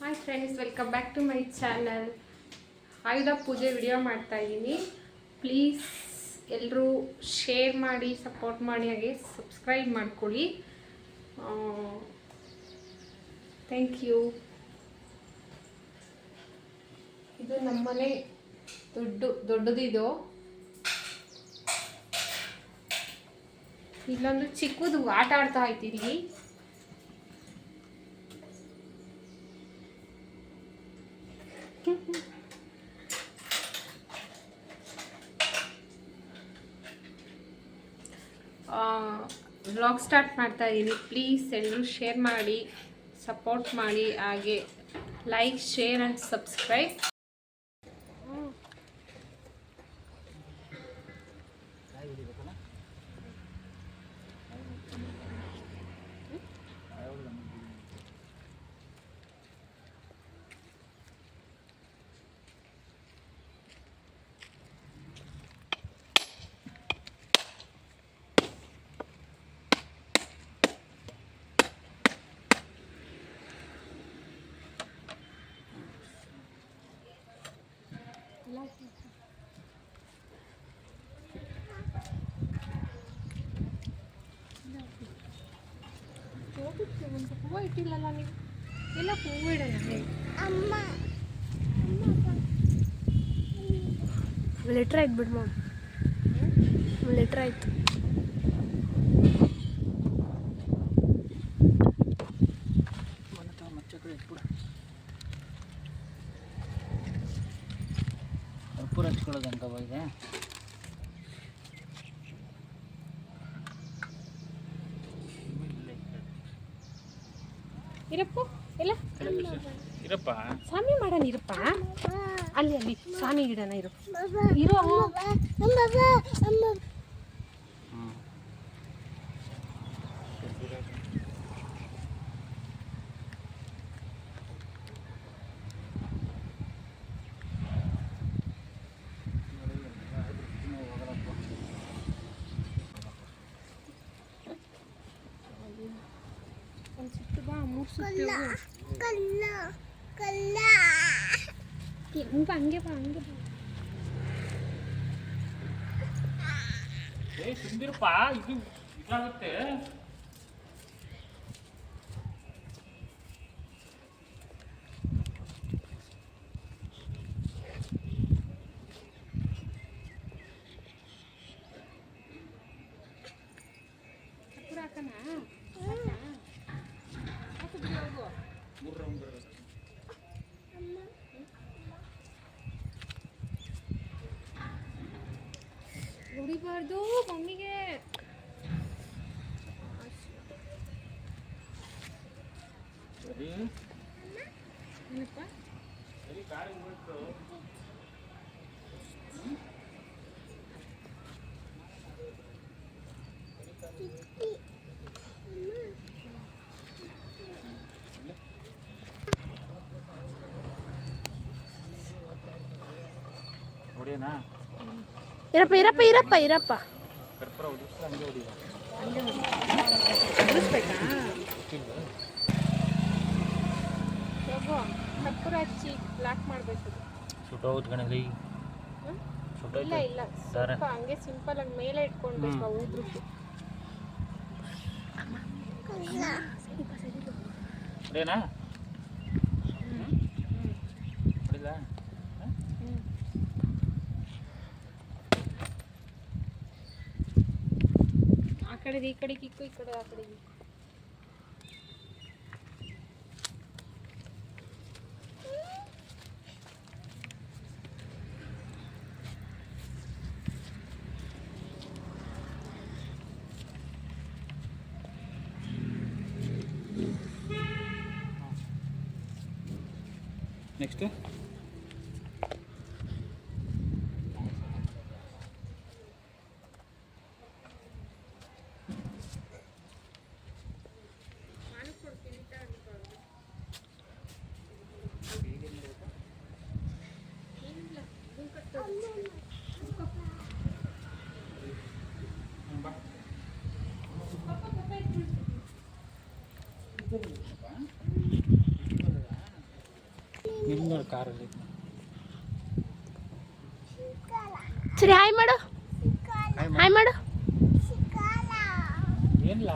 Hi friends, welcome back to my channel. Ayudha Puja video ಮಾಡ್ತಾ ಇದ್ದೀನಿ. Please ಎಲ್ಲರೂ ಶೇರ್ ಮಾಡಿ, ಸಪೋರ್ಟ್ ಮಾಡಿ, ಹಾಗೆ ಸಬ್ಸ್ಕ್ರೈಬ್ ಮಾಡ್ಕೊಳ್ಳಿ. Thank you. ಇದು ನಮ್ಮನೆ ದೊಡ್ಡದಿದು. ಇಲ್ಲೊಂದು ಚಿಕ್ಕದು ಆಟ ಆಡ್ತಾ ಇದ್ದೀರಿ. ವ್ಲಾಗ್ ಸ್ಟಾರ್ಟ್ ಮಾಡ್ತಾ ಇದ್ದೀನಿ. ಪ್ಲೀಸ್ ಎಲ್ಲರೂ ಶೇರ್ ಮಾಡಿ, ಸಪೋರ್ಟ್ ಮಾಡಿ, ಹಾಗೆ ಲೈಕ್, ಶೇರ್ ಆ್ಯಂಡ್ ಸಬ್ಸ್ಕ್ರೈಬ್. ಒಂದು ಹೂವು ಇಟ್ಟಿಲ್ಲಲ್ಲ ನೀವು, ಎಲ್ಲ ಹೂವು ಇಡೋಣ. ಅಮ್ಮ ಲೆಟ್ರ್ ಆಯ್ತು ಬಿಡು ಮಾಮ್, ಲೆಟ್ರ್ ಆಯ್ತು. ಕರ್ಪೂರ ಹಚ್ಕೊಳ್ಳೋದಂತ ಹೋಗಿದೆ. ಇರಪ್ಪ ಎಲ್ಲ ಇರಪ್ಪ, ಸ್ವಾಮಿ ಮಾಡೋಣ. ಇರಪ್ಪ ಅಲ್ಲಿ ಸ್ವಾಮಿ ಗಿಡನ ಇರೋ ಒಂದು ಸುತ್ತು ಬಾ, 3 ಸುತ್ತು ಹಂಗೆ ಬಾ. ಸುಂದಿರಪ್ಪ, ಇದು ಇದಾಗುತ್ತೆ. ಹೊಡಿಬಾರ್ದು ಮಮ್ಮಿಗೆ. ಹೊಡಿಯೋಣ. ಇರಪ್ಪ. ಕರ್ಪೂರ ಉದಿಸ್ತಾ ಹಂಗೆ ಹೊಡಿಯೋಣ. ಉಳಿಸ್ಬೇಕಾ? ಕರ್ಪೂರ ಹಚ್ಚಿ ಲಾಕ್ ಮಾಡಬೇಕು. ಸುಟ್ಟೋಗುತ್ತೆ ಕಣಲಿ. ಇಲ್ಲ ಸ್ವಲ್ಪ ಹಂಗೆ ಸಿಂಪಲ್ ಆಗಿ ಮೇಲೆ ಇಟ್ಕೊಳ್ಬೇಕು. ಊದ್ರಕ್ಕೆ ಹೊಡಿಯೋಣ. ಹೊಡಿಲ್ಲ. ಆ ಕಡೆ ಈ ಕಡೆ ಕಿಕ್ಕು, ಈ ಕಡೆ ಆ ಕಡೆ ಕಿಕ್ಕು. ನೆಕ್ಸ್ಟ್ ಕಾರಲ್ಲಿ ಸರಿ ಹಾಯ್ ಮಾಡು, ಹಾಯ್ ಮಾಡು. ಏನಿಲ್ಲ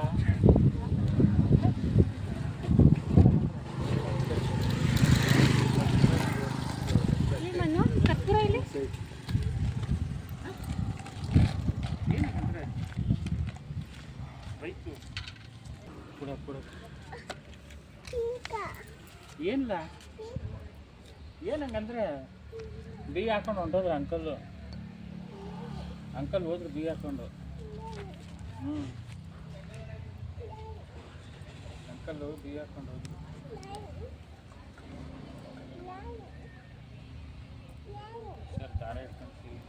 ಕರ್ಪೂರ ಇಲ್ಲಿ ಏನಂದ್ರೆ ಬೈಕು ಕೂಡ ಏನಿಲ್ಲ ಏನಂಗಂದ್ರೆ ಬೀಗ ಹಾಕೊಂಡು ಹೊಂಟೋದ್ರು ಅಂಕಲ್ ಹೋದ್ರು ಬೀಗ ಹಾಕೊಂಡು. ಅಂಕಲ್ ಬೀಗ ಹಾಕೊಂಡು ಹೋದ್ರು. ಸರ್ ದಾರ ಇಟ್ಕೊಂತೀವಿ,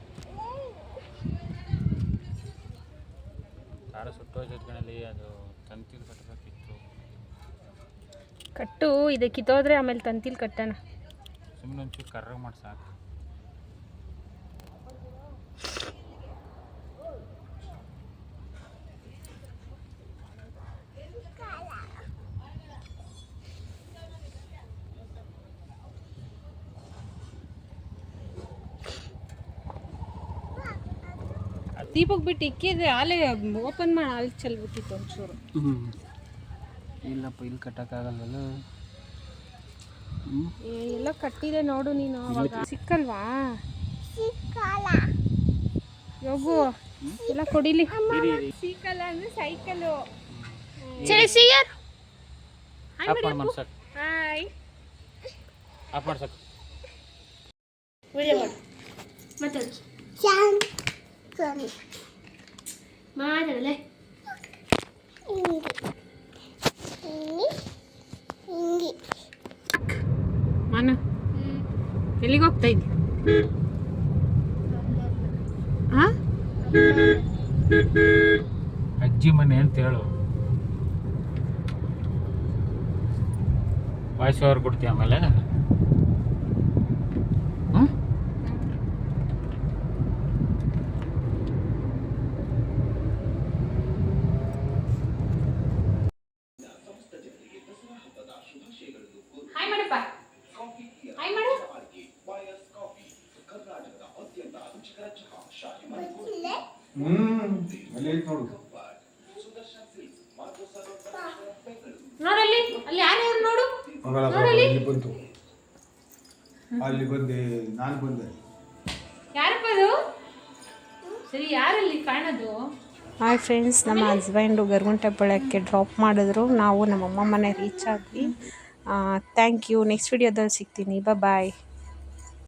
ದಾರ ಸುಟ್ಟೋಯ್ತದ ಕಣಲ್ಲಿ, ಅದು ತಂತಿಲ್ ಕಟ್ಟಬೇಕಿತ್ತು. ಕಟ್ಟು, ಇದು ಕಿತ್ತೋದ್ರೆ ಆಮೇಲೆ ತಂತಿಲ್ ಕಟ್ಟೋಣ. ಸುಮ್ಮನೆ ಒಂಚೂರು ಕರ್ರಾಗ ಮಾಡಿ ಸಾಕು. ದೀಪಕ್ ಬಿಟ್ಟು ಇಕ್ಕಿದ್ರೆ ಆಲೇ ಓಪನ್ ಮಾಡಿ ಅಲ್ಲಿ ಚೆಲ್ಬಿಟ್ಟಿತ್ತು ಒಂಚೂರು. ಇಲ್ಲಪ್ಪ, ಇಲ್ಲಿ ಕಟ್ಟಕ್ಕಾಗಲ್ವಲ್ಲ. ಎಲ್ಲ ಕಟ್ಟಿದೆ ನೋಡು ನೀನು. ಅವಾಗ ಸಿಕ್ಕಲ್ವಾ ಯೋಗು? ಎಲ್ಲ ಕೊಡಿಲಿ. ಸಿಕ್ಕಲ್ಲ ಅಂದ್ರೆ ಸೈಕಲು. ಸರಿ ಸಿಯರ್ ಆಫ್ ಮಾಡಿ ಮನ್ಸಕ್, ಹಾಯ್ ಆಫ್ ಮಾಡ್ಸಕ್. ವಿಡಿಯೋ ಮಾಡು ಮಾತಾಡು, ಮಾತಾಡಲೆ. ಮಾನ ಎಲ್ಲಿಗೆ ಹೋಗ್ತಾ ಇದ್ದಿ? ಅಜ್ಜಿ ಮನೆ ಅಂತ ಹೇಳು. ವಾಯ್ಸ್ ಓವರ್ ಕೊಡ್ತೀಯ ಆಮೇಲೆ. ಹಾಯ್ ಮಾಡಪ್ಪ, ಹಾಯ್ ಮಾಡು. ನೋಡಲ್ಲಿ, ಅಲ್ಲಿ ಯಾರ್ಯಾರು ನೋಡು. ಬಂತು ಅಲ್ಲಿ ಬಂದೆ, ನಾನು ಬಂದೆ. ಯಾರಪ್ಪ ಅದು? ಸರಿ, ಯಾರಲ್ಲಿ ಕಾಣೋದು? ಹಾಯ್ ಫ್ರೆಂಡ್ಸ್, ನಮ್ಮ ಹಸ್ಬೆಂಡು ಗರ್ಗುಂಟೆಪಾಳ್ಯಕ್ಕೆ ಡ್ರಾಪ್ ಮಾಡಿದ್ರು. ನಾವು ನಮ್ಮಮ್ಮ ಮನೆ ರೀಚ್ ಆದ್ವಿ. Thank you. ನೆಕ್ಸ್ಟ್ ವಿಡಿಯೋದಲ್ಲಿ ಸಿಗ್ತೀನಿ. ಬಾಯ್.